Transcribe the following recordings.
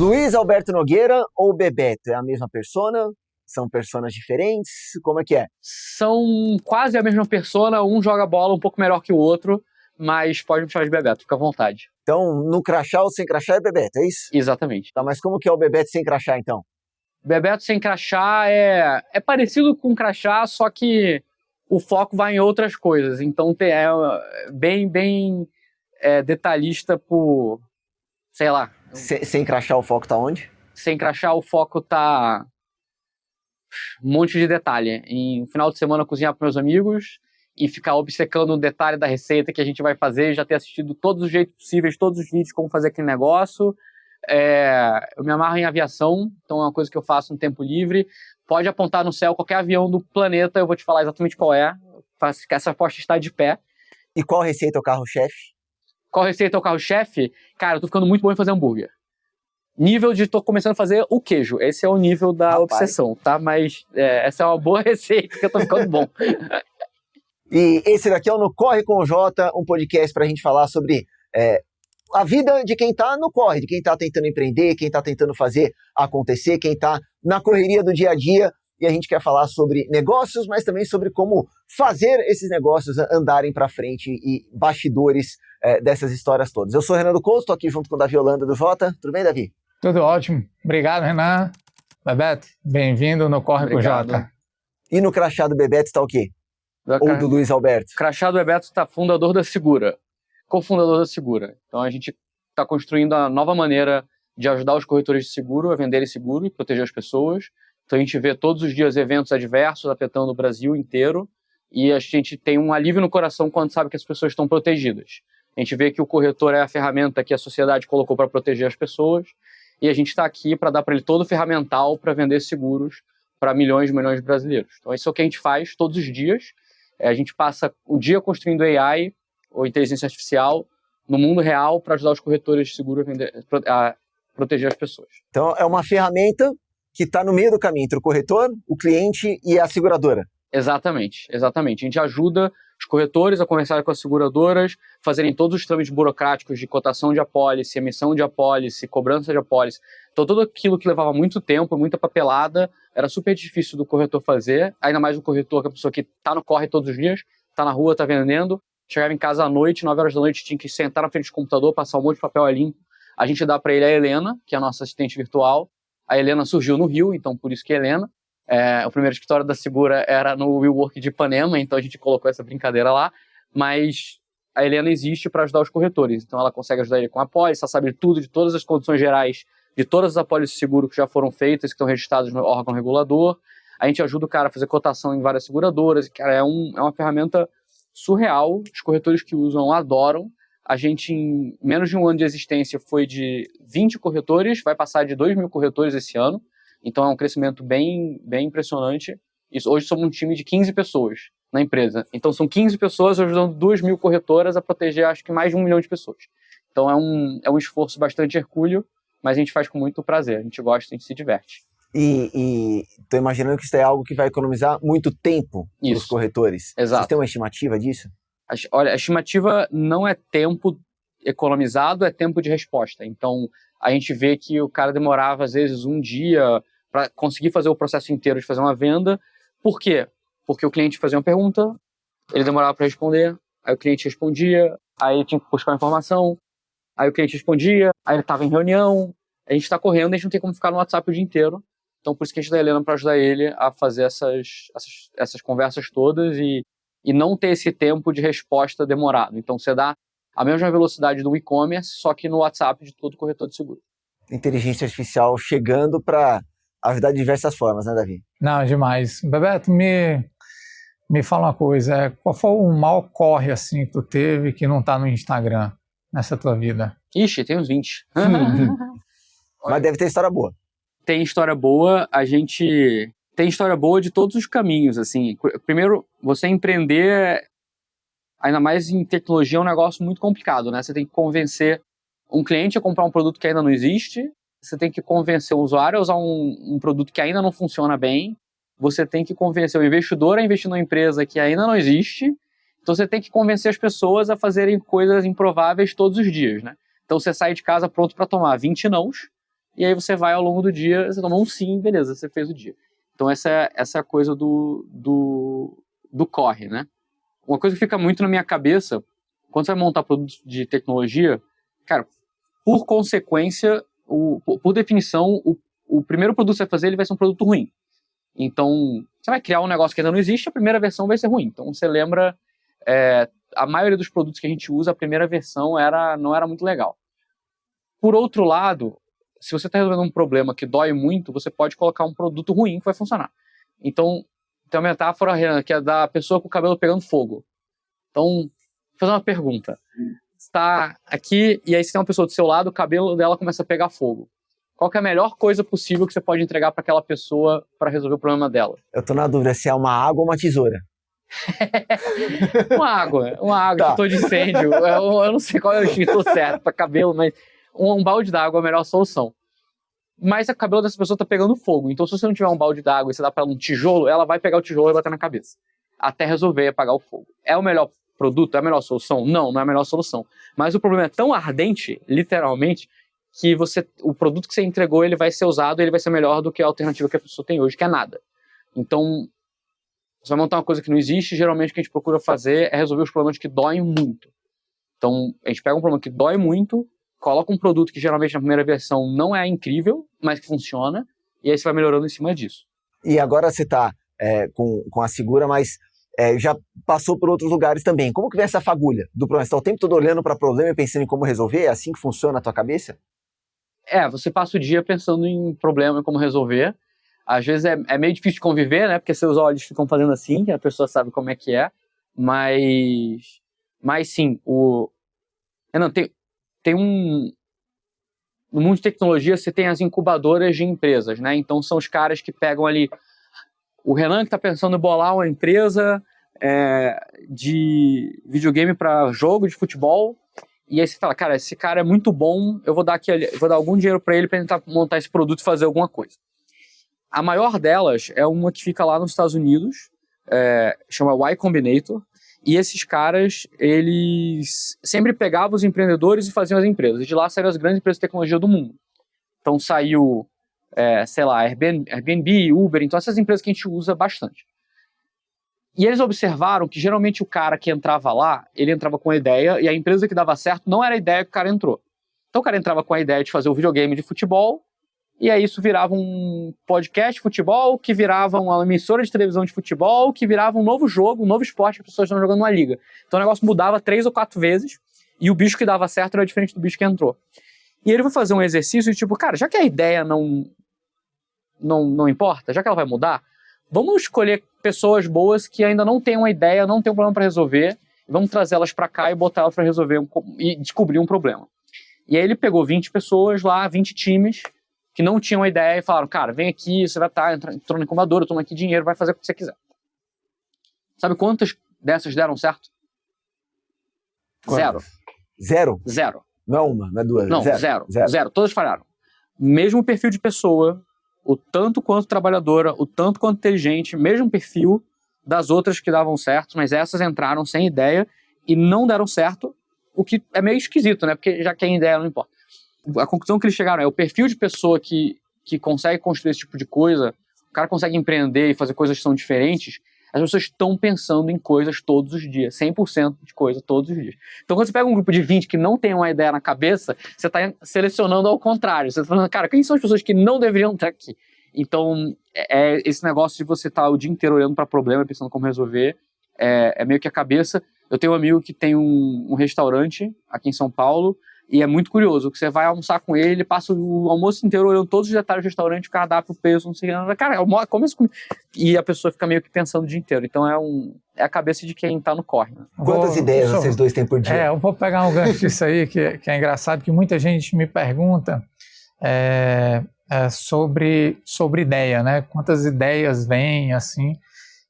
Luiz Alberto Nogueira ou Bebeto? É a mesma persona? São personas diferentes? Como é que é? São quase a mesma persona, um joga bola um pouco melhor que o outro, mas pode me chamar de Bebeto, fica à vontade. Então, no crachá ou sem crachá é Bebeto, é isso? Exatamente. Tá, mas como que é o Bebeto sem crachá, então? Bebeto sem crachá é parecido com crachá, só que o foco vai em outras coisas. Então é bem detalhista por, sei lá. Sem crachá o foco tá onde? Sem crachá o foco tá um monte de detalhe. Em final de semana cozinhar para meus amigos e ficar obcecando um detalhe da receita que a gente vai fazer, já ter assistido todos os jeitos possíveis, todos os vídeos como fazer aquele negócio. Eu me amarro em aviação, então é uma coisa que eu faço no tempo livre. Pode apontar no céu qualquer avião do planeta, eu vou te falar exatamente qual é. Essa aposta está de pé. E qual receita é o carro-chefe? Qual receita é o carro-chefe? Cara, eu tô ficando muito bom em fazer hambúrguer. Nível de tô começando a fazer o queijo. Esse é o nível da obsessão, tá? Mas essa é uma boa receita que eu tô ficando bom. E esse daqui é o No Corre com o Jota, um podcast pra gente falar sobre a vida de quem tá no corre, de quem tá tentando empreender, quem tá tentando fazer acontecer, quem tá na correria do dia a dia. E a gente quer falar sobre negócios, mas também sobre como fazer esses negócios andarem pra frente e bastidores dessas histórias todas. Eu sou o Renan do Couto, tô aqui junto com o Davi Holanda do Jota. Tudo bem, Davi? Tudo ótimo. Obrigado, Renan. Bebeto, bem-vindo no Corre com o Jota. E no crachá do Bebeto está o quê? Ou do Luiz Alberto? O crachá do Bebeto está fundador da Segura, cofundador da Segura. Então a gente está construindo a nova maneira de ajudar os corretores de seguro a venderem seguro e proteger as pessoas. Então a gente vê todos os dias eventos adversos afetando o Brasil inteiro e a gente tem um alívio no coração quando sabe que as pessoas estão protegidas. A gente vê que o corretor é a ferramenta que a sociedade colocou para proteger as pessoas e a gente está aqui para dar para ele todo o ferramental para vender seguros para milhões e milhões de brasileiros. Então isso é o que a gente faz todos os dias. A gente passa o dia construindo AI, ou inteligência artificial, no mundo real para ajudar os corretores de seguro a proteger as pessoas. Então é uma ferramenta que está no meio do caminho entre o corretor, o cliente e a seguradora. Exatamente. A gente ajuda os corretores a conversar com as seguradoras, fazerem todos os trâmites burocráticos de cotação de apólice, emissão de apólice, cobrança de apólice. Então tudo aquilo que levava muito tempo, muita papelada, era super difícil do corretor fazer, ainda mais o corretor, que é a pessoa que está no corre todos os dias, está na rua, está vendendo, chegava em casa à noite, 9 horas da noite, tinha que sentar na frente do computador, passar um monte de papel a limpo. A gente dá para ele a Helena, que é a nossa assistente virtual. A Helena surgiu no Rio, então por isso que é Helena. O primeiro escritório da Segura era no WeWork de Ipanema, então a gente colocou essa brincadeira lá. Mas a Helena existe para ajudar os corretores. Então ela consegue ajudar ele com a apólice, ela sabe tudo de todas as condições gerais, de todas as apólices de seguro que já foram feitas, que estão registradas no órgão regulador. A gente ajuda o cara a fazer cotação em várias seguradoras. Cara, é uma ferramenta surreal. Os corretores que usam adoram. A gente, em menos de um ano de existência, foi de 20 corretores, vai passar de 2.000 corretores esse ano. Então é um crescimento bem impressionante. Hoje somos um time de 15 pessoas na empresa. Então são 15 pessoas ajudando 2.000 corretoras a proteger, acho que mais de 1 milhão de pessoas. Então é um esforço bastante hercúleo, mas a gente faz com muito prazer. A gente gosta, a gente se diverte. E tô imaginando que isso é algo que vai economizar muito tempo para os corretores. Exato. Vocês têm uma estimativa disso? Olha, a estimativa não é tempo economizado, é tempo de resposta. Então, a gente vê que o cara demorava, às vezes, um dia para conseguir fazer o processo inteiro de fazer uma venda. Por quê? Porque o cliente fazia uma pergunta, ele demorava para responder, aí o cliente respondia, aí ele tinha que buscar uma informação, aí o cliente respondia, aí ele estava em reunião. A gente está correndo, a gente não tem como ficar no WhatsApp o dia inteiro. Então, por isso que a gente dá a Helena para ajudar ele a fazer essas conversas todas e não ter esse tempo de resposta demorado. Então, você dá a mesma velocidade do e-commerce, só que no WhatsApp de todo corretor de seguro. Inteligência artificial chegando para ajudar de diversas formas, né, Davi? Não, demais. Bebeto, me fala uma coisa. Qual foi o maior corre assim que tu teve que não tá no Instagram nessa tua vida? Ixi, tem uns 20. Mas deve ter história boa. Tem história boa, a gente tem história boa de todos os caminhos, assim. Primeiro, você empreender, ainda mais em tecnologia, é um negócio muito complicado, né? Você tem que convencer um cliente a comprar um produto que ainda não existe, você tem que convencer o usuário a usar um produto que ainda não funciona bem, você tem que convencer o investidor a investir numa empresa que ainda não existe, então você tem que convencer as pessoas a fazerem coisas improváveis todos os dias, né? Então você sai de casa pronto para tomar 20 nãos, e aí você vai ao longo do dia, você toma um sim, beleza, você fez o dia. Então essa é a coisa do corre, né? Uma coisa que fica muito na minha cabeça, quando você vai montar produtos de tecnologia, cara, por consequência, por definição, o primeiro produto que você vai fazer, ele vai ser um produto ruim. Então, você vai criar um negócio que ainda não existe, a primeira versão vai ser ruim. Então, você lembra, a maioria dos produtos que a gente usa, a primeira versão não era muito legal. Por outro lado, se você está resolvendo um problema que dói muito, você pode colocar um produto ruim que vai funcionar. Então, tem uma metáfora, Renan, que é da pessoa com o cabelo pegando fogo. Então, vou fazer uma pergunta. Você está aqui, e aí você tem uma pessoa do seu lado, o cabelo dela começa a pegar fogo. Qual que é a melhor coisa possível que você pode entregar para aquela pessoa para resolver o problema dela? Eu tô na dúvida se é uma água ou uma tesoura. Uma água, tá. Extintor de incêndio. Eu não sei qual é o extintor certo para cabelo, mas um balde d'água é a melhor solução. Mas o cabelo dessa pessoa tá pegando fogo. Então, se você não tiver um balde d'água e você dá para ela um tijolo, ela vai pegar o tijolo e bater na cabeça. Até resolver apagar o fogo. É o melhor produto? É a melhor solução? Não, não é a melhor solução. Mas o problema é tão ardente, literalmente, que o produto que você entregou, ele vai ser usado e ele vai ser melhor do que a alternativa que a pessoa tem hoje, que é nada. Então, você vai montar uma coisa que não existe, geralmente o que a gente procura fazer é resolver os problemas que doem muito. Então, a gente pega um problema que dói muito, coloca um produto que geralmente na primeira versão não é incrível, mas que funciona, e aí você vai melhorando em cima disso. E agora você está com a Segura, mas já passou por outros lugares também. Como que vem essa fagulha do problema? Você está o tempo todo olhando para o problema e pensando em como resolver? É assim que funciona a tua cabeça? Você passa o dia pensando em problema e como resolver. Às vezes é meio difícil de conviver, né? Porque seus olhos ficam fazendo assim, que a pessoa sabe como é que é. Mas sim, tem no mundo de tecnologia você tem as incubadoras de empresas, né? Então são os caras que pegam ali o Renan que está pensando em bolar uma empresa de videogame para jogo de futebol. E aí você fala, cara, esse cara é muito bom, eu vou dar algum dinheiro para ele tentar montar esse produto e fazer alguma coisa. A maior delas é uma que fica lá nos Estados Unidos, chama Y Combinator, e esses caras, eles sempre pegavam os empreendedores e faziam as empresas. De lá saíram as grandes empresas de tecnologia do mundo. Então saiu, sei lá, Airbnb, Uber, então essas empresas que a gente usa bastante. E eles observaram que geralmente o cara que entrava lá, ele entrava com a ideia, e a empresa que dava certo não era a ideia que o cara entrou. Então o cara entrava com a ideia de fazer um videogame de futebol, e aí isso virava um podcast de futebol, que virava uma emissora de televisão de futebol, que virava um novo jogo, um novo esporte que as pessoas estão jogando numa liga. Então o negócio mudava 3 ou 4 vezes, e o bicho que dava certo era diferente do bicho que entrou. E ele foi fazer um exercício de tipo, cara, já que a ideia não importa, já que ela vai mudar, vamos escolher pessoas boas que ainda não têm uma ideia, não têm um problema para resolver, e vamos trazer elas para cá e botar elas para resolver e descobrir um problema. E aí ele pegou 20 pessoas lá, 20 times, que não tinham ideia e falaram, cara, vem aqui, você vai estar entrando na incubadora, toma aqui dinheiro, vai fazer o que você quiser. Sabe quantas dessas deram certo? Quantas? Zero. Não é uma, não é duas. Não, zero. Todas falharam. Mesmo perfil de pessoa, o tanto quanto trabalhadora, o tanto quanto inteligente, mesmo perfil das outras que davam certo, mas essas entraram sem ideia e não deram certo, o que é meio esquisito, né? Porque já que a ideia não importa. A conclusão que eles chegaram é o perfil de pessoa que consegue construir esse tipo de coisa, o cara consegue empreender e fazer coisas que são diferentes, as pessoas estão pensando em coisas todos os dias, 100% de coisa todos os dias. Então quando você pega um grupo de 20 que não tem uma ideia na cabeça, você está selecionando ao contrário, você está falando, cara, quem são as pessoas que não deveriam estar aqui? Então esse negócio de você estar o dia inteiro olhando para problema, pensando como resolver, é meio que a cabeça. Eu tenho um amigo que tem um restaurante aqui em São Paulo, e é muito curioso, que você vai almoçar com ele, passa o almoço inteiro olhando todos os detalhes do restaurante, o cardápio, o preço, não sei o que. Cara, come isso comigo. E a pessoa fica meio que pensando o dia inteiro. Então é a cabeça de quem tá no corre. Né? Quantas ideias vocês dois têm por dia? Eu vou pegar um gancho disso aí, que é engraçado, que muita gente me pergunta sobre ideia, né? Quantas ideias vêm, assim,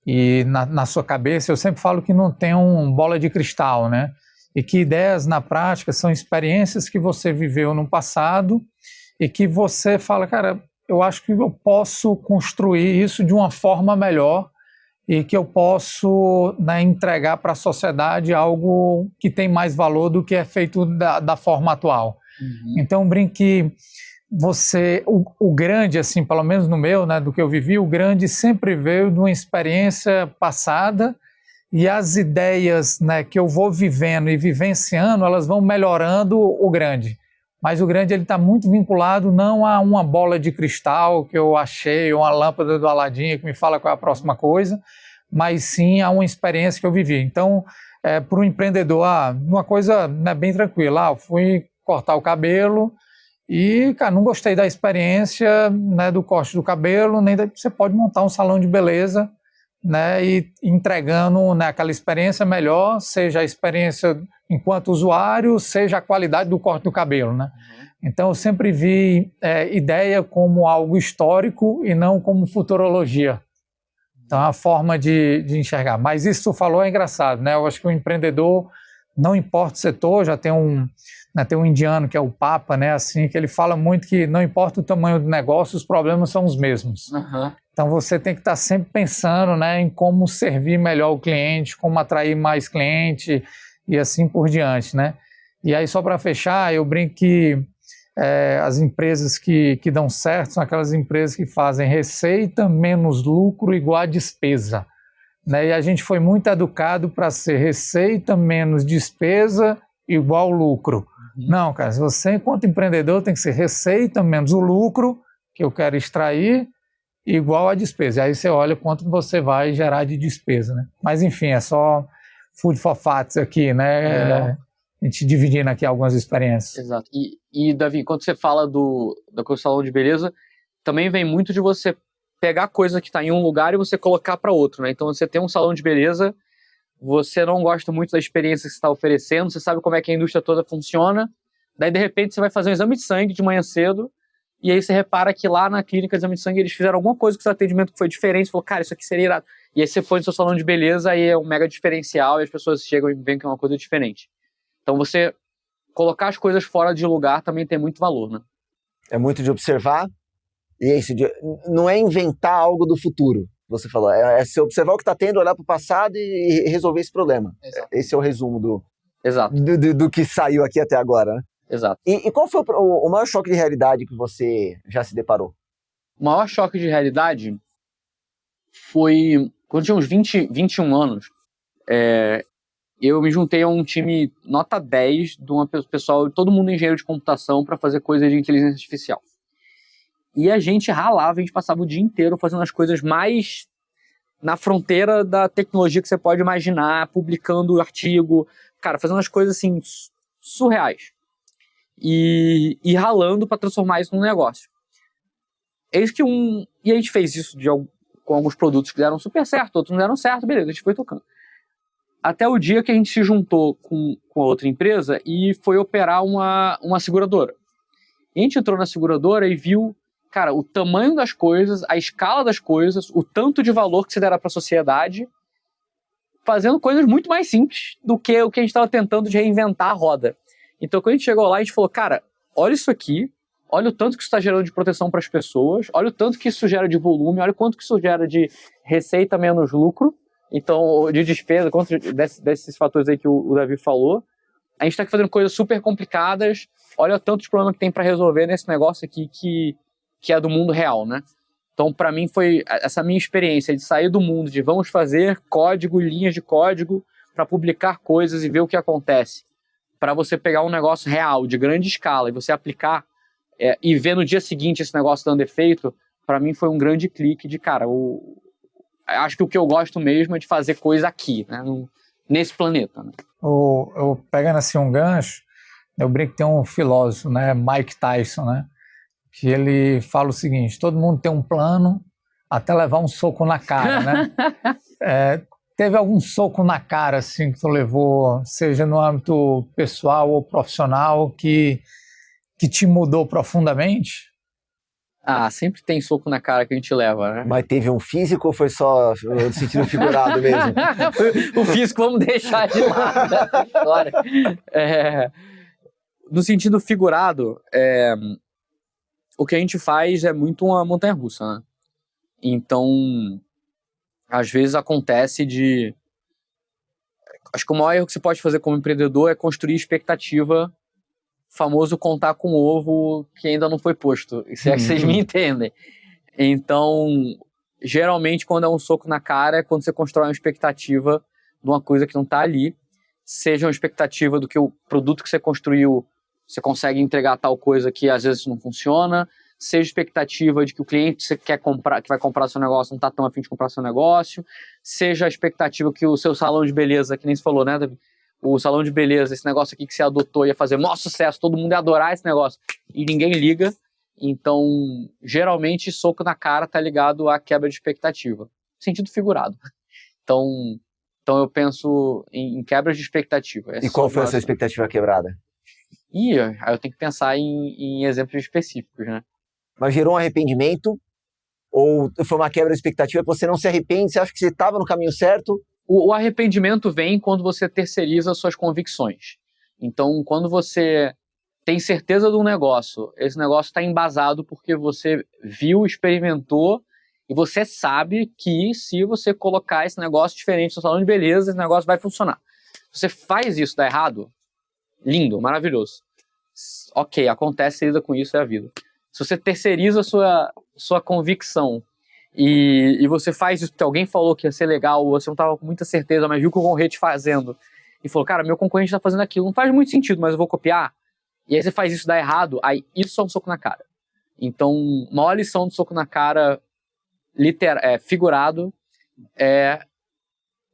e na sua cabeça. Eu sempre falo que não tem bola de cristal, né? E que ideias na prática são experiências que você viveu no passado e que você fala, cara, eu acho que eu posso construir isso de uma forma melhor e que eu posso, né, entregar para a sociedade algo que tem mais valor do que é feito da forma atual. Uhum. Então, brinque, o grande, assim, pelo menos no meu, né, do que eu vivi, o grande sempre veio de uma experiência passada, e as ideias, né, que eu vou vivendo e vivenciando, elas vão melhorando o grande. Mas o grande ele está muito vinculado não a uma bola de cristal que eu achei, ou uma lâmpada do Aladim que me fala qual é a próxima coisa, mas sim a uma experiência que eu vivi. Então, para o empreendedor, uma coisa, né, bem tranquila, eu fui cortar o cabelo e, cara, não gostei da experiência, né, do corte do cabelo, você pode montar um salão de beleza, né, e entregando, né, aquela experiência melhor, seja a experiência enquanto usuário, seja a qualidade do corte do cabelo, né? Então eu sempre vi ideia como algo histórico e não como futurologia. Então é uma forma de enxergar. Mas isso que tu falou é engraçado, né? Eu acho que o empreendedor, não importa o setor, já tem tem um indiano que é o Papa, né? Assim, que ele fala muito que não importa o tamanho do negócio, os problemas são os mesmos. Uhum. Então você tem que estar sempre pensando, né, em como servir melhor o cliente, como atrair mais cliente e assim por diante, né? E aí só para fechar, eu brinco que as empresas que dão certo são aquelas empresas que fazem receita menos lucro igual a despesa, né? E a gente foi muito educado para ser receita menos despesa igual lucro. Não, cara, você enquanto empreendedor tem que ser receita menos o lucro que eu quero extrair igual a despesa. E aí você olha quanto você vai gerar de despesa, né? Mas enfim, é só food for thoughts aqui, né? A gente dividindo aqui algumas experiências. Exato. E Davi, quando você fala do salão de beleza, também vem muito de você pegar coisa que está em um lugar e você colocar para outro, né? Então você tem um salão de beleza, você não gosta muito da experiência que você está oferecendo, você sabe como é que a indústria toda funciona, daí de repente você vai fazer um exame de sangue de manhã cedo, e aí você repara que lá na clínica de exame de sangue eles fizeram alguma coisa com o seu atendimento que foi diferente, você falou, cara, isso aqui seria irado. E aí você põe no seu salão de beleza e é um mega diferencial e as pessoas chegam e veem que é uma coisa diferente. Então você colocar as coisas fora de lugar também tem muito valor, né? É muito de observar, e é isso, não é inventar algo do futuro, você falou, é você observar o que está tendo, olhar para o passado e resolver esse problema. Exato. Esse é o resumo do que saiu aqui até agora, né? Exato. E qual foi o maior choque de realidade que você já se deparou? O maior choque de realidade foi quando eu tinha uns 21 anos. Eu me juntei a um time nota 10 de um pessoal, todo mundo engenheiro de computação, para fazer coisas de inteligência artificial. E a gente ralava, a gente passava o dia inteiro fazendo as coisas mais na fronteira da tecnologia que você pode imaginar, publicando artigo, cara, fazendo as coisas assim surreais. E ralando para transformar isso num negócio. Eis que E a gente fez isso com alguns produtos que deram super certo, outros não deram certo, beleza, a gente foi tocando. Até o dia que a gente se juntou com a outra empresa e foi operar uma seguradora. E a gente entrou na seguradora e viu, cara, o tamanho das coisas, a escala das coisas, o tanto de valor que se dera para a sociedade, fazendo coisas muito mais simples do que o que a gente estava tentando de reinventar a roda. Então, quando a gente chegou lá, a gente falou, cara, olha isso aqui, olha o tanto que isso está gerando de proteção para as pessoas, olha o tanto que isso gera de volume, olha o quanto que isso gera de receita menos lucro, então, de despesa, desses fatores aí que o Davi falou. A gente está aqui fazendo coisas super complicadas, olha o tanto de problema que tem para resolver nesse negócio aqui que é do mundo real, né? Então, para mim, foi essa minha experiência de sair do mundo de vamos fazer código, linhas de código para publicar coisas e ver o que acontece, para você pegar um negócio real, de grande escala, e você aplicar e ver no dia seguinte esse negócio dando efeito, para mim foi um grande clique de, cara, acho que o que eu gosto mesmo é de fazer coisa aqui, né, nesse planeta. Né? Eu pegando assim um gancho, eu brinco que tem um filósofo, né, Mike Tyson, né, que ele fala o seguinte, todo mundo tem um plano até levar um soco na cara, né? Teve algum soco na cara, assim, que tu levou, seja no âmbito pessoal ou profissional, que te mudou profundamente? Sempre tem soco na cara que a gente leva, né? Mas teve um físico ou foi só no sentido figurado mesmo? O físico vamos deixar de lado dessa história. No sentido figurado, o que a gente faz é muito uma montanha-russa, né? Então, às vezes acontece acho que o maior erro que você pode fazer como empreendedor é construir expectativa famoso contar com o ovo que ainda não foi posto, se é que vocês me entendem. Então, geralmente, quando é um soco na cara, é quando você constrói uma expectativa de uma coisa que não está ali, seja uma expectativa do que o produto que você construiu, você consegue entregar tal coisa que às vezes não funciona, seja expectativa de que o cliente que você quer comprar, que vai comprar seu negócio, não está tão afim de comprar seu negócio, seja a expectativa que o seu salão de beleza, que nem você falou, né, Davi? O salão de beleza, esse negócio aqui que você adotou ia fazer maior sucesso, todo mundo ia adorar esse negócio, e ninguém liga. Então, geralmente, soco na cara tá ligado à quebra de expectativa. Sentido figurado. Então eu penso em quebra de expectativa. E qual foi a sua expectativa quebrada? Aí eu tenho que pensar em exemplos específicos, né? Mas gerou um arrependimento? Ou foi uma quebra de expectativa que você não se arrepende, você acha que você estava no caminho certo? O arrependimento vem quando você terceiriza suas convicções. Então, quando você tem certeza de um negócio, esse negócio está embasado porque você viu, experimentou, e você sabe que se você colocar esse negócio diferente no salão de beleza, esse negócio vai funcionar. Você faz isso, dá errado, lindo, maravilhoso. Ok, acontece, você lida com isso, é a vida. Se você terceiriza a sua convicção e você faz isso porque alguém falou que ia ser legal, ou você não estava com muita certeza, mas viu que o concorrente fazendo, e falou, cara, meu concorrente está fazendo aquilo, não faz muito sentido, mas eu vou copiar, e aí você faz isso dar errado, aí isso é um soco na cara. Então, a maior lição do soco na cara figurado é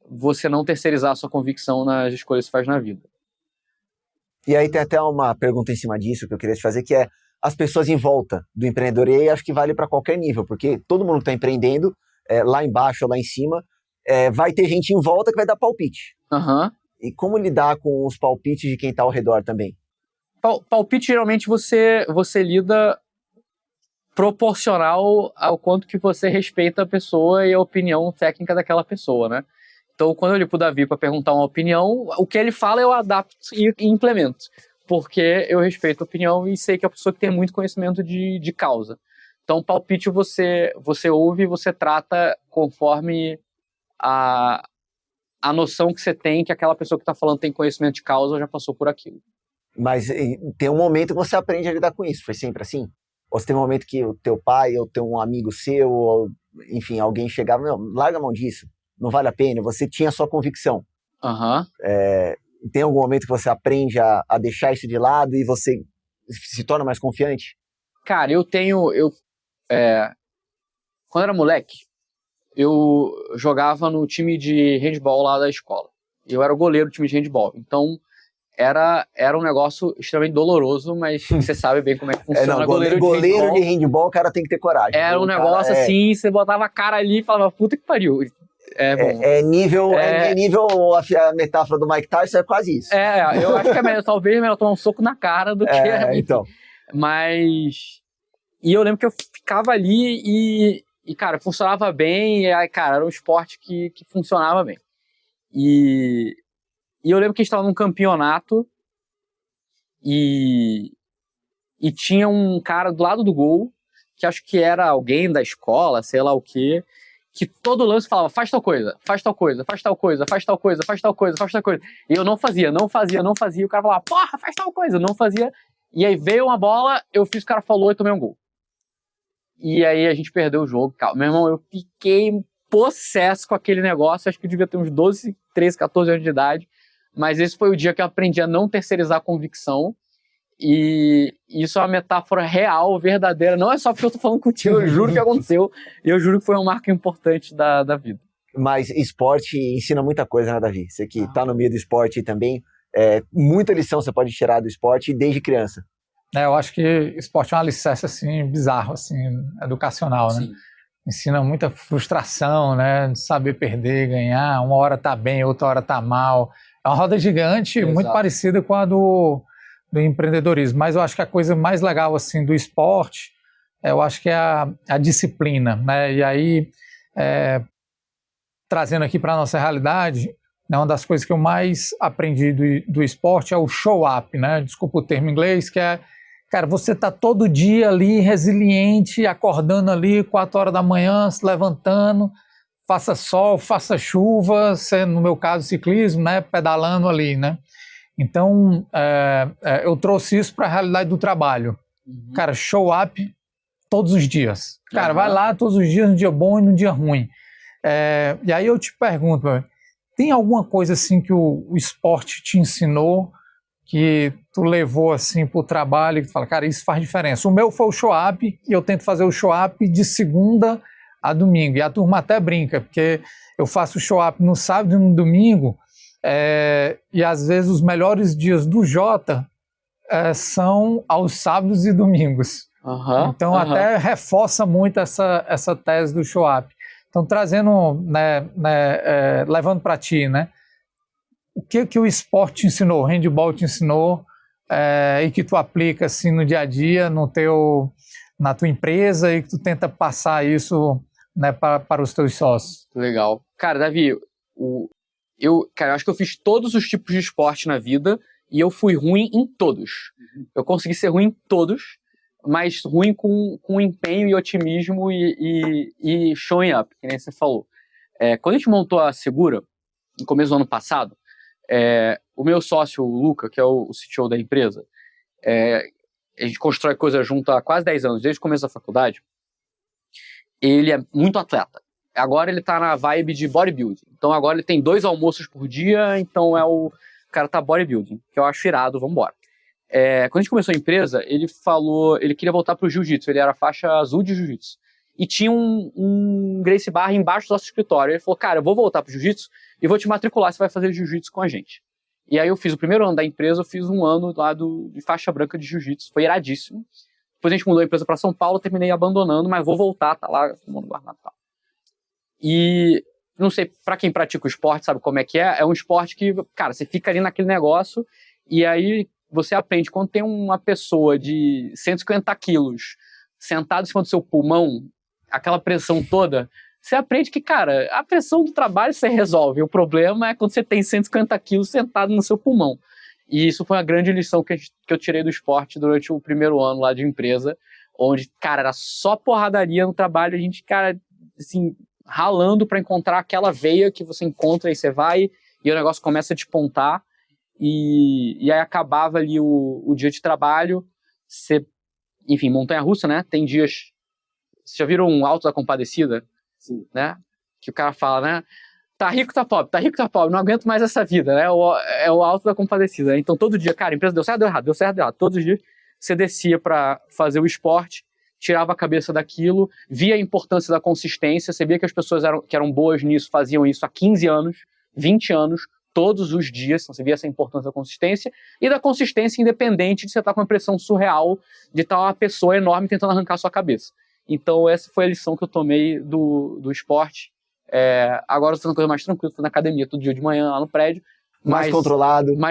você não terceirizar a sua convicção nas escolhas que você faz na vida. E aí tem até uma pergunta em cima disso que eu queria te fazer, que é as pessoas em volta do empreendedor, e aí acho que vale para qualquer nível, porque todo mundo está empreendendo, lá embaixo ou lá em cima, vai ter gente em volta que vai dar palpite. Uhum. E como lidar com os palpites de quem está ao redor também? Palpite, geralmente, você lida proporcional ao quanto que você respeita a pessoa e a opinião técnica daquela pessoa, né? Então, quando eu ligo pro Davi para perguntar uma opinião, o que ele fala eu adapto e implemento, porque eu respeito a opinião e sei que é a pessoa que tem muito conhecimento de causa. Então, palpite você ouve e você trata conforme a noção que você tem que aquela pessoa que está falando tem conhecimento de causa ou já passou por aquilo. Mas tem um momento que você aprende a lidar com isso, foi sempre assim? Ou você tem um momento que o teu pai ou teu um amigo seu, ou, enfim, alguém chegava, não, larga a mão disso, não vale a pena, você tinha a sua convicção. Uhum. Tem algum momento que você aprende a deixar isso de lado e você se torna mais confiante? Cara, quando eu era moleque, eu jogava no time de handball lá da escola. Eu era o goleiro do time de handball. Então, era um negócio extremamente doloroso, mas você sabe bem como é que funciona. Goleiro de handball, o cara tem que ter coragem. Era um negócio assim, você botava a cara ali e falava, puta que pariu. É nível a metáfora do Mike Tyson, é quase isso. Eu acho que talvez é melhor tomar um soco na cara do que... Então. Mas... E eu lembro que eu ficava ali e cara, funcionava bem, e aí, cara, era um esporte que funcionava bem. E eu lembro que a gente estava num campeonato e tinha um cara do lado do gol, que acho que era alguém da escola, sei lá o quê, que todo lance falava, faz tal coisa, faz tal coisa, faz tal coisa, faz tal coisa, faz tal coisa, faz tal coisa. E eu não fazia. E o cara falava, porra, faz tal coisa, não fazia. E aí veio uma bola, eu fiz o que o cara falou e tomei um gol. E aí a gente perdeu o jogo. Meu irmão, eu fiquei possesso com aquele negócio, acho que eu devia ter uns 12, 13, 14 anos de idade. Mas esse foi o dia que eu aprendi a não terceirizar a convicção. E isso é uma metáfora real, verdadeira. Não é só porque eu tô falando contigo, eu juro que aconteceu. E eu juro que foi um marco importante da vida. Mas esporte ensina muita coisa, né, Davi? Você que tá no meio do esporte também, muita lição você pode tirar do esporte desde criança. Eu acho que esporte é um alicerce, assim, bizarro, assim, educacional, né? Sim. Ensina muita frustração, né? De saber perder, ganhar. Uma hora tá bem, outra hora tá mal. É uma roda gigante, Exato. muito parecida com a do empreendedorismo. Mas eu acho que a coisa mais legal, assim, do esporte, eu acho que é a disciplina, né? E aí, trazendo aqui para a nossa realidade, né, uma das coisas que eu mais aprendi do esporte é o show up, né? Desculpa o termo em inglês, que é, cara, você tá todo dia ali resiliente, acordando ali 4 horas da manhã, se levantando, faça sol, faça chuva, no meu caso ciclismo, né, pedalando ali, né? Então, eu trouxe isso para a realidade do trabalho. Cara, show up todos os dias. Cara, vai lá todos os dias, no dia bom e no dia ruim. E aí eu te pergunto, tem alguma coisa assim que o esporte te ensinou, que tu levou assim para o trabalho e que tu fala, cara, isso faz diferença? O meu foi o show up e eu tento fazer o show up de segunda a domingo. E a turma até brinca, porque eu faço o show up no sábado e no domingo, e às vezes os melhores dias do Jota são aos sábados e domingos. Então até reforça muito essa tese do show up. Então trazendo, levando para ti, né? O que o esporte te ensinou, o handball te ensinou, e que tu aplica assim no dia a dia, na tua empresa, e que tu tenta passar isso, né, para os teus sócios? Legal. Cara, Davi, eu acho que eu fiz todos os tipos de esporte na vida e eu fui ruim em todos. Eu consegui ser ruim em todos, mas ruim com empenho e otimismo e showing up, que nem você falou. Quando a gente montou a Segura, no começo do ano passado, o meu sócio, o Luca, que é o CTO da empresa, a gente constrói coisa junto há quase 10 anos, desde o começo da faculdade. Ele é muito atleta. Agora ele tá na vibe de bodybuilding. Então agora ele tem 2 almoços por dia, então o cara tá bodybuilding, que eu acho irado, vambora. Quando a gente começou a empresa, ele falou, ele queria voltar pro jiu-jitsu, ele era faixa azul de jiu-jitsu. E tinha um Gracie Barra embaixo do nosso escritório. Ele falou, cara, eu vou voltar pro jiu-jitsu e vou te matricular, você vai fazer jiu-jitsu com a gente. E aí eu fiz o primeiro ano da empresa, eu fiz um ano lá de faixa branca de jiu-jitsu, foi iradíssimo. Depois a gente mudou a empresa para São Paulo, terminei abandonando, mas vou voltar, tá lá, fumando guardanapo e tal. E não sei, para quem pratica o esporte, sabe como é um esporte que, cara, você fica ali naquele negócio e aí você aprende, quando tem uma pessoa de 150 quilos sentado em cima do seu pulmão, aquela pressão toda, você aprende que, cara, a pressão do trabalho você resolve, o problema é quando você tem 150 quilos sentado no seu pulmão. E isso foi uma grande lição que eu tirei do esporte durante o primeiro ano lá de empresa, onde, cara, era só porradaria no trabalho, a gente, cara, assim, ralando para encontrar aquela veia que você encontra e você vai e o negócio começa a despontar e aí acabava ali o dia de trabalho, você, enfim, montanha-russa, né? Tem dias... Vocês já viram um Alto da Compadecida? Sim. Né? Que o cara fala, né? Tá rico, tá pobre, não aguento mais essa vida, né? É o Alto da Compadecida. Né? Então todo dia, cara, a empresa deu certo, deu errado, deu certo, deu errado. Todos os dias você descia para fazer o esporte, tirava a cabeça daquilo, via a importância da consistência, você via que as pessoas que eram boas nisso faziam isso há 15 anos, 20 anos, todos os dias, então você via essa importância da consistência, e da consistência independente de você estar com uma pressão surreal, de estar uma pessoa enorme tentando arrancar a sua cabeça. Então essa foi a lição que eu tomei do esporte. Agora eu estou fazendo coisa mais tranquila, estou na academia todo dia de manhã, lá no prédio. Mais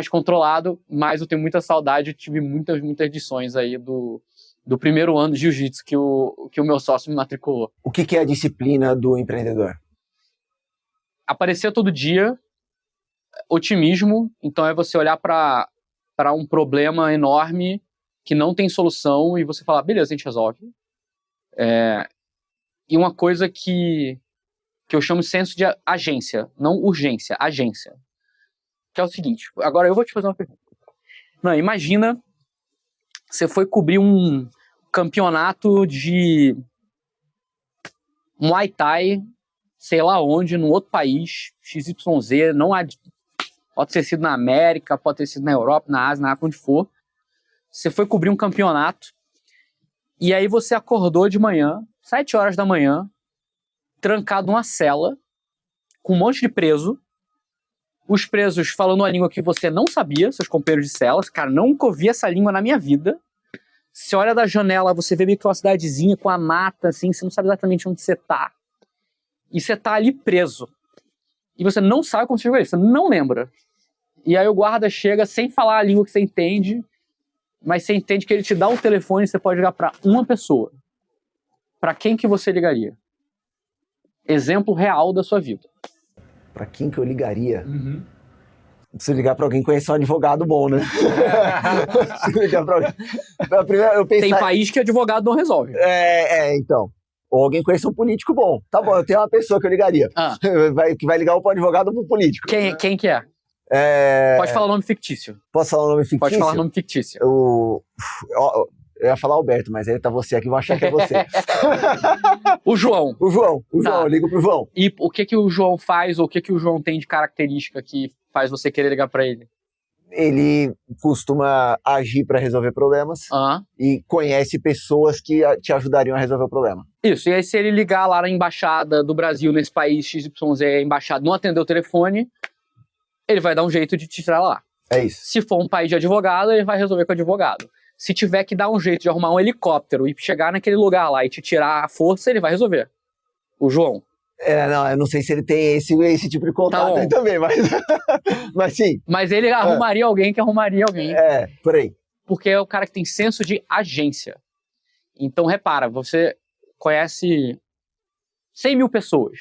controlado, mas eu tenho muita saudade, eu tive muitas lições aí do primeiro ano de jiu-jitsu que o meu sócio me matriculou. O que é a disciplina do empreendedor? Aparecer todo dia, otimismo, então é você olhar para um problema enorme que não tem solução e você falar, beleza, a gente resolve. E uma coisa que eu chamo de senso de agência, não urgência, agência. Que é o seguinte, agora eu vou te fazer uma pergunta. Não, imagina, você foi cobrir um campeonato de Muay Thai, sei lá onde, num outro país, XYZ, não há, pode ter sido na América, pode ter sido na Europa, na Ásia, na África, onde for. Você foi cobrir um campeonato e aí você acordou de manhã, 7 horas da manhã, trancado numa cela, com um monte de preso, os presos falando uma língua que você não sabia, seus companheiros de cela, cara, nunca ouvi essa língua na minha vida. Você olha da janela, você vê meio que uma cidadezinha com a mata, assim, você não sabe exatamente onde você tá. E você tá ali preso. E você não sabe como você chegou ali, você não lembra. E aí o guarda chega sem falar a língua que você entende, mas você entende que ele te dá um telefone e você pode ligar para uma pessoa. Para quem que você ligaria? Exemplo real da sua vida. Para quem que eu ligaria? Se ligar para alguém que conhece um advogado bom, né? Se ligar para alguém... Primeiro, eu pensar... Tem país que advogado não resolve. Então. Ou alguém conhece um político bom. Tá bom, eu tenho uma pessoa que eu ligaria. Que vai ligar ou pro advogado ou pro político. Quem que é? Pode falar o nome fictício. Posso falar o nome fictício? Pode falar o nome fictício. Eu ia falar Alberto, mas aí tá você aqui, vão achar que é você. O João. O João, eu ligo pro João. E o que o João faz, ou o que o João tem de característica que faz você querer ligar pra ele? Ele costuma agir para resolver problemas e conhece pessoas que te ajudariam a resolver o problema. Isso, e aí se ele ligar lá na embaixada do Brasil, nesse país XYZ, a embaixada não atender o telefone, ele vai dar um jeito de te tirar lá. É isso. Se for um país de advogado, ele vai resolver com o advogado. Se tiver que dar um jeito de arrumar um helicóptero e chegar naquele lugar lá e te tirar a força, ele vai resolver. O João. Eu não sei se ele tem esse tipo de contato aí também, mas sim. Mas ele arrumaria alguém que arrumaria alguém. Por aí. Porque é o cara que tem senso de agência. Então, repara, você conhece 100 mil pessoas.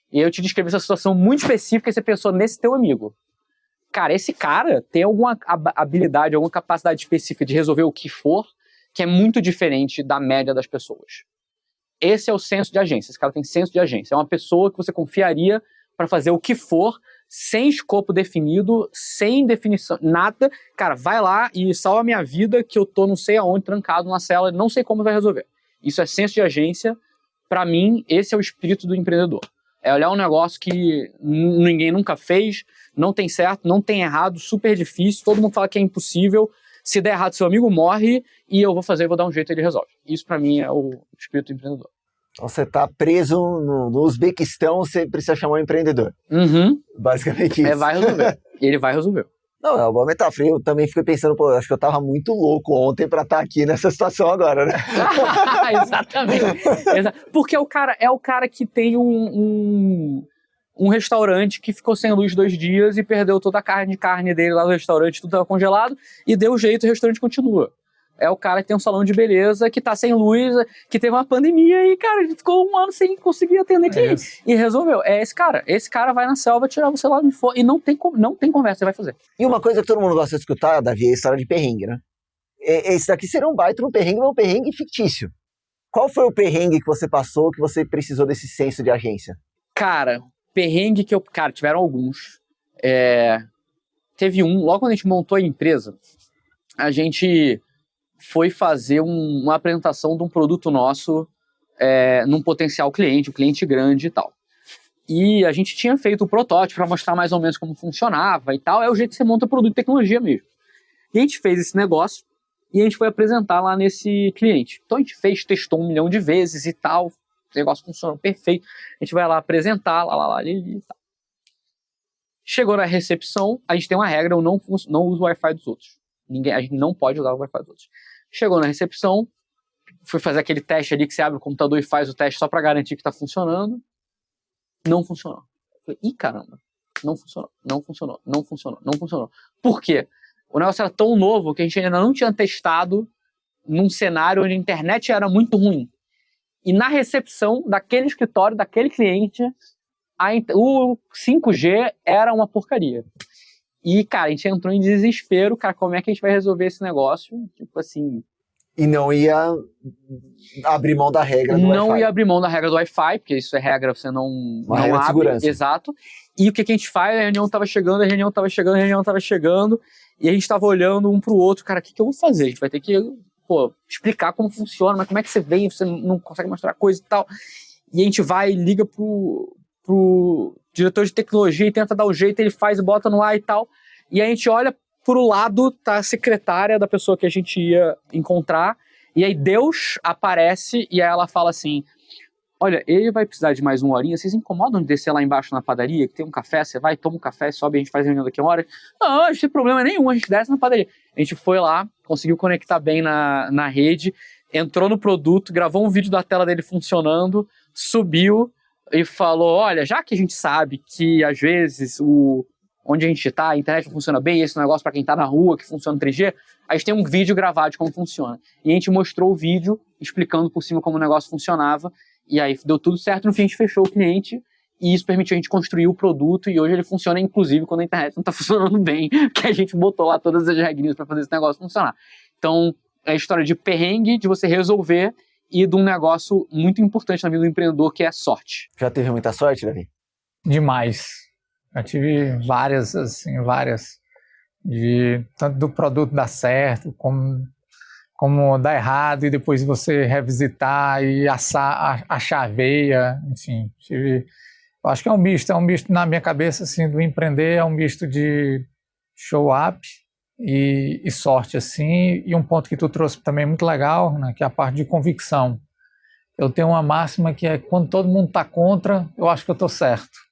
E eu te descrevi essa situação muito específica e você pensou nesse teu amigo. Cara, esse cara tem alguma habilidade, alguma capacidade específica de resolver o que for, que é muito diferente da média das pessoas. Esse é o senso de agência. Esse cara tem senso de agência. É uma pessoa que você confiaria para fazer o que for, sem escopo definido, sem definição, nada. Cara, vai lá e salva a minha vida que eu tô não sei aonde, trancado na cela, não sei como vai resolver. Isso é senso de agência. Para mim, esse é o espírito do empreendedor. É olhar um negócio que ninguém nunca fez, não tem certo, não tem errado, super difícil, todo mundo fala que é impossível. Se der errado, seu amigo morre e eu vou dar um jeito e ele resolve. Isso pra mim é o espírito empreendedor. Então você tá preso no Uzbequistão, você precisa chamar um empreendedor. Basicamente isso. Vai resolver. Ele vai resolver. Não, é uma boa metáfora. Eu também fiquei pensando, acho que eu tava muito louco ontem pra estar aqui nessa situação agora, né? Exatamente. Porque é o cara que tem um restaurante que ficou sem luz 2 dias e perdeu toda a carne dele lá no restaurante, tudo estava congelado, e deu jeito e o restaurante continua. É o cara que tem um salão de beleza, que tá sem luz, que teve uma pandemia e, cara, ele ficou 1 ano sem conseguir atender cliente. E resolveu. É esse cara. Esse cara vai na selva tirar você lá de fora e não tem conversa, ele vai fazer. E uma coisa que todo mundo gosta de escutar, Davi, é a história de perrengue, né? Esse daqui seria um baita no perrengue, mas um perrengue fictício. Qual foi o perrengue que você passou que você precisou desse senso de agência? Cara, perrengue que Cara, tiveram alguns. Teve logo quando a gente montou a empresa, a gente foi fazer uma apresentação de um produto nosso num potencial cliente, um cliente grande e tal. E a gente tinha feito o protótipo para mostrar mais ou menos como funcionava e tal. É o jeito que você monta produto de tecnologia mesmo. E a gente fez esse negócio e a gente foi apresentar lá nesse cliente. Então a gente testou 1 milhão de vezes e tal. O negócio funcionou perfeito. A gente vai lá apresentar, e tal. Chegou na recepção, a gente tem uma regra, eu não uso o Wi-Fi dos outros. A gente não pode usar o Wi-Fi dos outros. Chegou na recepção, fui fazer aquele teste ali que você abre o computador e faz o teste só para garantir que está funcionando. Não funcionou. Falei, caramba, não funcionou. Por quê? O negócio era tão novo que a gente ainda não tinha testado num cenário onde a internet era muito ruim. E na recepção daquele escritório, daquele cliente, o 5G era uma porcaria. E, cara, a gente entrou em desespero, cara, como é que a gente vai resolver esse negócio? Tipo assim... E não ia abrir mão da regra do Wi-Fi. Não ia abrir mão da regra do Wi-Fi, porque isso é regra, você não regra de segurança. Exato. E o que a gente faz? A reunião tava chegando, e a gente tava olhando um pro outro, cara, o que eu vou fazer? A gente vai ter que, explicar como funciona, mas como é que você vem, você não consegue mostrar coisa e tal. E a gente vai e liga pro diretor de tecnologia e tenta dar o jeito, ele faz e bota no ar e tal. E a gente olha pro lado, tá a secretária da pessoa que a gente ia encontrar, e aí Deus aparece e aí ela fala assim, olha, ele vai precisar de mais 1 horinha, vocês incomodam de descer lá embaixo na padaria, que tem um café, você vai, toma um café, sobe, a gente faz reunião daqui a 1 hora. Não, não tem problema nenhum, a gente desce na padaria. A gente foi lá, conseguiu conectar bem na rede, entrou no produto, gravou um vídeo da tela dele funcionando, subiu e falou, olha, já que a gente sabe que às vezes onde a gente tá, a internet não funciona bem, esse negócio para quem tá na rua, que funciona 3G, a gente tem um vídeo gravado de como funciona. E a gente mostrou o vídeo explicando por cima como o negócio funcionava, e aí deu tudo certo, no fim a gente fechou o cliente, e isso permitiu a gente construir o produto, e hoje ele funciona inclusive quando a internet não tá funcionando bem, porque a gente botou lá todas as regrinhas para fazer esse negócio funcionar. Então, é a história de perrengue, de você resolver, e de um negócio muito importante na vida do empreendedor, que é a sorte. Já teve muita sorte, Davi? Demais. Já tive várias, assim, várias. Tanto do produto dar certo, como dar errado e depois você revisitar e achar a aveia, enfim. Eu acho que é um misto na minha cabeça, assim, do empreender, é um misto de show up e sorte, assim, e um ponto que tu trouxe também muito legal, né, que é a parte de convicção. Eu tenho uma máxima que é quando todo mundo está contra, eu acho que eu estou certo.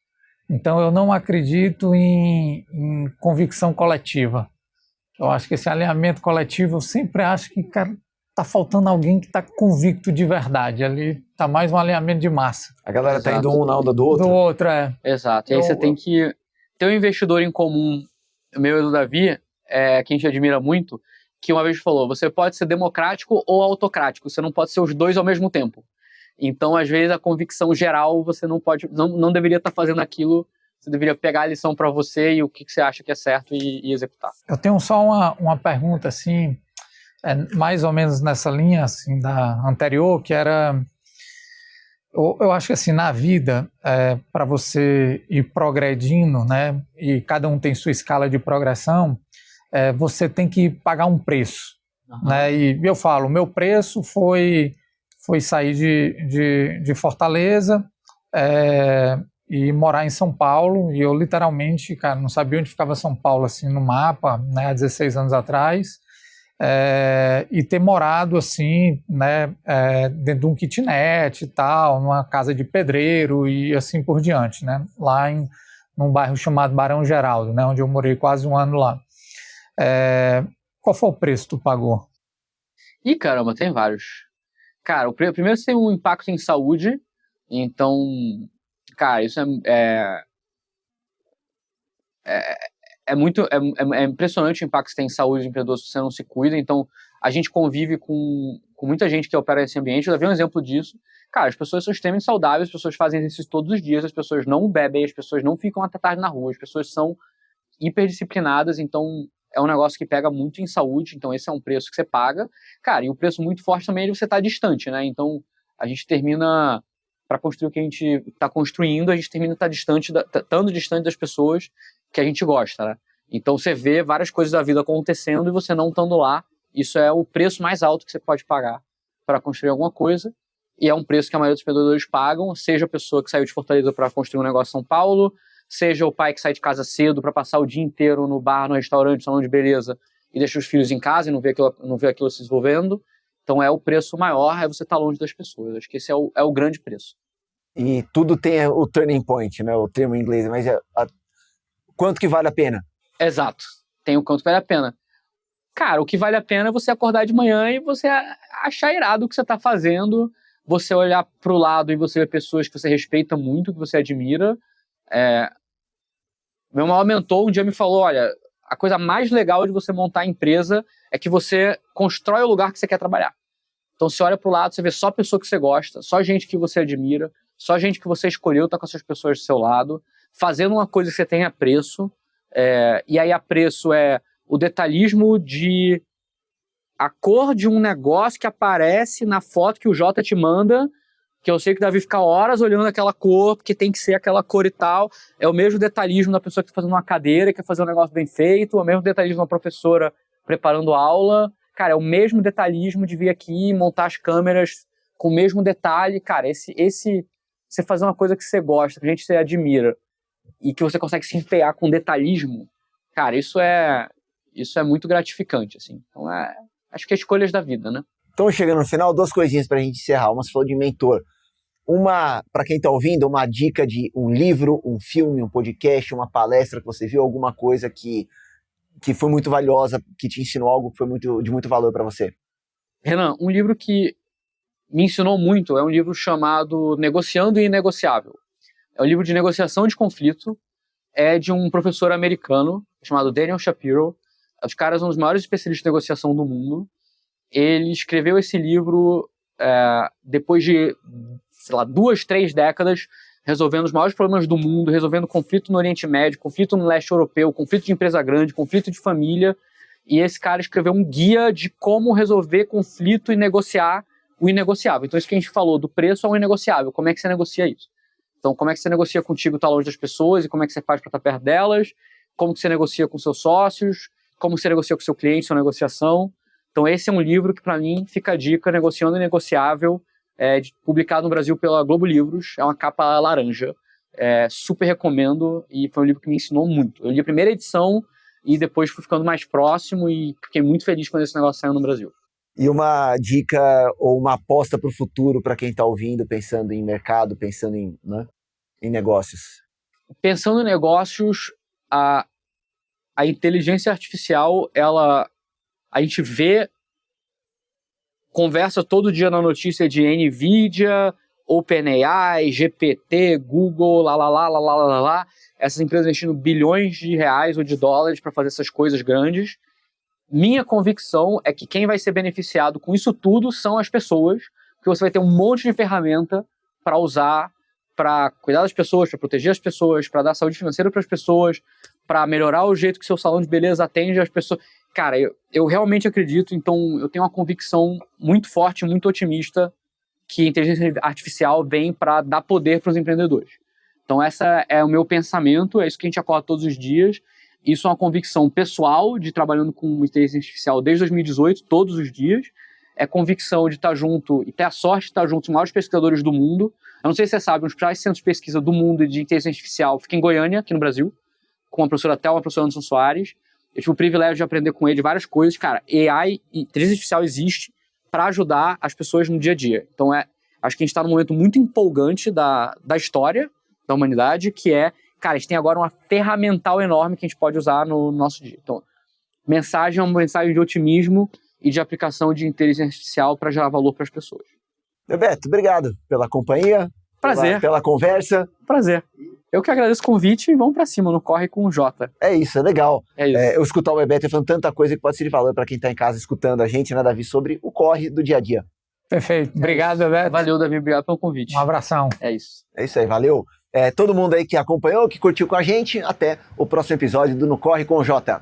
Então eu não acredito em convicção coletiva. Eu acho que esse alinhamento coletivo, eu sempre acho que, cara, tá faltando alguém que está convicto de verdade. Ali tá mais um alinhamento de massa. A galera tá indo um na onda do outro. Do outro, é. Exato. E aí você tem que ter um investidor em comum, meu e do Davi, que a gente admira muito, que uma vez falou, você pode ser democrático ou autocrático, você não pode ser os dois ao mesmo tempo. Então, às vezes, a convicção geral, você não deveria estar fazendo aquilo, você deveria pegar a lição para você e o que você acha que é certo e executar. Eu tenho só uma pergunta, assim, mais ou menos nessa linha, assim, da anterior, que era... Eu acho que, assim, na vida, para você ir progredindo, né, e cada um tem sua escala de progressão, você tem que pagar um preço, né, e eu falo, o meu preço foi sair de Fortaleza e morar em São Paulo, e eu literalmente, cara, não sabia onde ficava São Paulo, assim, no mapa, né, há 16 anos atrás, e ter morado, assim, né, dentro de um kitnet e tal, numa casa de pedreiro e assim por diante, né, lá num bairro chamado Barão Geraldo, né, onde eu morei quase um ano lá. Qual foi o preço que tu pagou? Ih, caramba, tem vários. Cara, primeiro você tem um impacto em saúde, então, cara, isso é impressionante o impacto que você tem em saúde do empreendedor se você não se cuida. Então, a gente convive com muita gente que opera nesse ambiente. Eu já vi um exemplo disso. Cara, as pessoas são extremamente saudáveis, as pessoas fazem exercício todos os dias, as pessoas não bebem, as pessoas não ficam até tarde na rua, as pessoas são hiperdisciplinadas, então é um negócio que pega muito em saúde, então esse é um preço que você paga. Cara, e o preço muito forte também é de você estar distante, né? Então, a gente termina, para construir o que a gente está construindo, a gente termina estando distante das pessoas que a gente gosta, né? Então, você vê várias coisas da vida acontecendo e você não estando lá, isso é o preço mais alto que você pode pagar para construir alguma coisa, e é um preço que a maioria dos empreendedores pagam, seja a pessoa que saiu de Fortaleza para construir um negócio em São Paulo, seja o pai que sai de casa cedo para passar o dia inteiro no bar, no restaurante, no salão de beleza e deixa os filhos em casa e não vê aquilo se desenvolvendo. Então é o preço maior, é você estar longe das pessoas. Acho que esse é o grande preço. E tudo tem o turning point, né? O termo em inglês, mas quanto que vale a pena? Exato. Tem o quanto vale a pena. Cara, o que vale a pena é você acordar de manhã e você achar irado o que você está fazendo, você olhar para o lado e você ver pessoas que você respeita muito, que você admira. Meu maior mentor um dia me falou, olha, a coisa mais legal de você montar a empresa é que você constrói o lugar que você quer trabalhar. Então você olha para o lado, você vê só pessoa que você gosta, só gente que você admira, só gente que você escolheu estar com essas pessoas do seu lado, fazendo uma coisa que você tem apreço, e aí apreço é o detalhismo de a cor de um negócio que aparece na foto que o Jota te manda, que eu sei que o Davi fica horas olhando aquela cor, porque tem que ser aquela cor e tal. É o mesmo detalhismo da pessoa que está fazendo uma cadeira, que quer fazer um negócio bem feito, é o mesmo detalhismo da professora preparando aula. Cara, é o mesmo detalhismo de vir aqui e montar as câmeras com o mesmo detalhe. Cara, você fazer uma coisa que você gosta, que a gente você admira, e que você consegue se empenhar com detalhismo, cara, isso é muito gratificante, assim. Então, acho que é escolhas da vida, né? Estamos chegando no final, 2 coisinhas para a gente encerrar. Uma você falou de mentor. Uma, para quem está ouvindo, uma dica de um livro, um filme, um podcast, uma palestra que você viu, alguma coisa que foi muito valiosa, que te ensinou algo que foi de muito valor para você. Renan, um livro que me ensinou muito é um livro chamado Negociando o Inegociável. É um livro de negociação de conflito, é de um professor americano chamado Daniel Shapiro. Os caras são os maiores especialistas de negociação do mundo. Ele escreveu esse livro depois de, sei lá, 2, 3 décadas, resolvendo os maiores problemas do mundo, resolvendo conflito no Oriente Médio, conflito no leste europeu, conflito de empresa grande, conflito de família. E esse cara escreveu um guia de como resolver conflito e negociar o inegociável. Então isso que a gente falou, do preço ao inegociável, como é que você negocia isso? Então, como é que você negocia contigo estar longe das pessoas e como é que você faz para estar perto delas? Como que você negocia com seus sócios? Como você negocia com seu cliente, sua negociação? Então, esse é um livro que, para mim, fica a dica, Negociando o Inegociável, publicado no Brasil pela Globo Livros. É uma capa laranja. Super recomendo e foi um livro que me ensinou muito. Eu li a primeira edição e depois fui ficando mais próximo e fiquei muito feliz quando esse negócio saiu no Brasil. E uma dica ou uma aposta para o futuro para quem está ouvindo, pensando em mercado, pensando em negócios? Pensando em negócios, a inteligência artificial, a gente vê, conversa todo dia na notícia de NVIDIA, OpenAI, GPT, Google, lá. Essas empresas investindo bilhões de reais ou de dólares para fazer essas coisas grandes. Minha convicção é que quem vai ser beneficiado com isso tudo são as pessoas, porque você vai ter um monte de ferramenta para usar, para cuidar das pessoas, para proteger as pessoas, para dar saúde financeira para as pessoas, para melhorar o jeito que seu salão de beleza atende as pessoas. Cara, eu realmente acredito, então eu tenho uma convicção muito forte, muito otimista, que a inteligência artificial vem para dar poder para os empreendedores. Então essa é o meu pensamento, é isso que a gente acorda todos os dias. Isso é uma convicção pessoal de trabalhando com inteligência artificial desde 2018, todos os dias. É convicção de estar junto e ter a sorte de estar junto com os maiores pesquisadores do mundo. Eu não sei se você sabe, um dos principais centros de pesquisa do mundo de inteligência artificial fica em Goiânia, aqui no Brasil, com a professora Thelma, a professora Anderson Soares. Eu tive o privilégio de aprender com ele várias coisas. Cara, AI e inteligência artificial existe para ajudar as pessoas no dia a dia. Então, acho que a gente está num momento muito empolgante da história da humanidade, que cara, a gente tem agora uma ferramental enorme que a gente pode usar no nosso dia. Então, mensagem é uma mensagem de otimismo e de aplicação de inteligência artificial para gerar valor para as pessoas. Bebeto, obrigado pela companhia. Prazer. Pela conversa. Prazer. Eu que agradeço o convite e vamos para cima, no Corre com o Jota. É isso, é legal. É isso. Eu escutar o Bebeto falando tanta coisa que pode ser de valor para quem está em casa escutando a gente, né, Davi, sobre o corre do dia a dia. Perfeito. Obrigado, Bebeto. Valeu, Davi. Obrigado pelo convite. Um abração. É isso. É isso aí, valeu. Todo mundo aí que acompanhou, que curtiu com a gente, até o próximo episódio do No Corre com o Jota.